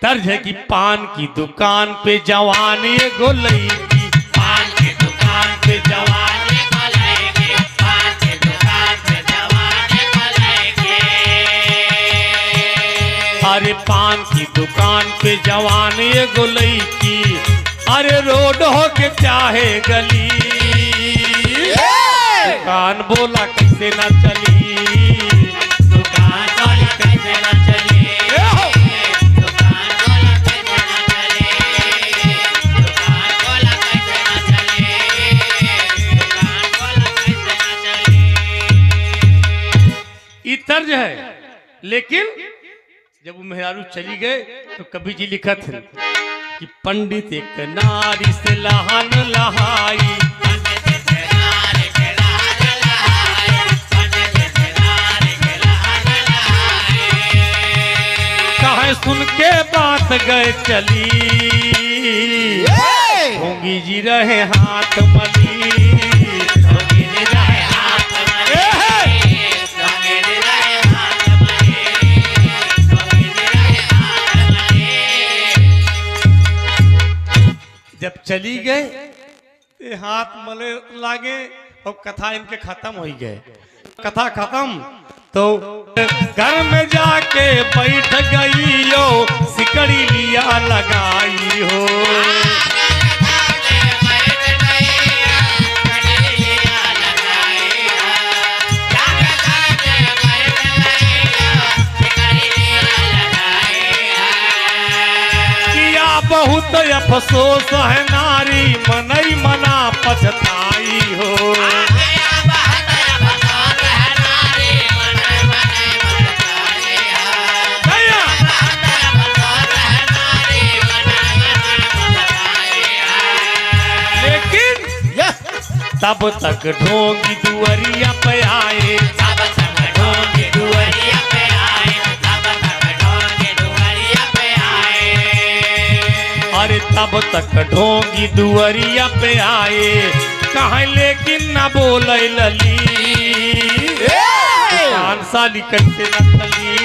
तर्ज है कि पान की दुकान पे जवान ये गोलई की, पान की दुकान पे जवान ये गोलई की, पान की दुकान पे जवान ये गोलई की। अरे पान की दुकान पे जवान ये गोलई की, अरे रोड हो के चाहे गली, दुकान बोला कैसे ना चली, दुकान वाली कैसे ना चली, तर्ज है। लेकिन जब वो मेहरारू चली गए तो कवि जी लिखत है कि पंडित एक नारी से लहान लहाई, कहे सुन के बात गए चली, होंगी जी रहे हाथ मली, जब चली गए ते हाथ मले लागे और कथा इनके खत्म हो गए। कथा खत्म तो घर में जाके बैठ गई हो, सिकड़ी लिया लगाई हो, बहुत अफसोस है नारी मनई मना पछताई हो, लेकिन तब तक ढोंगी दुआरिया पे आए, तब तक ढोंगी दुआरिया पे आए, तब तक ढोंगी दुआरिया पे आए, अरे तब तक ढोंगी दुआरिया पे आए, कहाँ लेकिन ना बोले लली, कान साली कैसे न चली,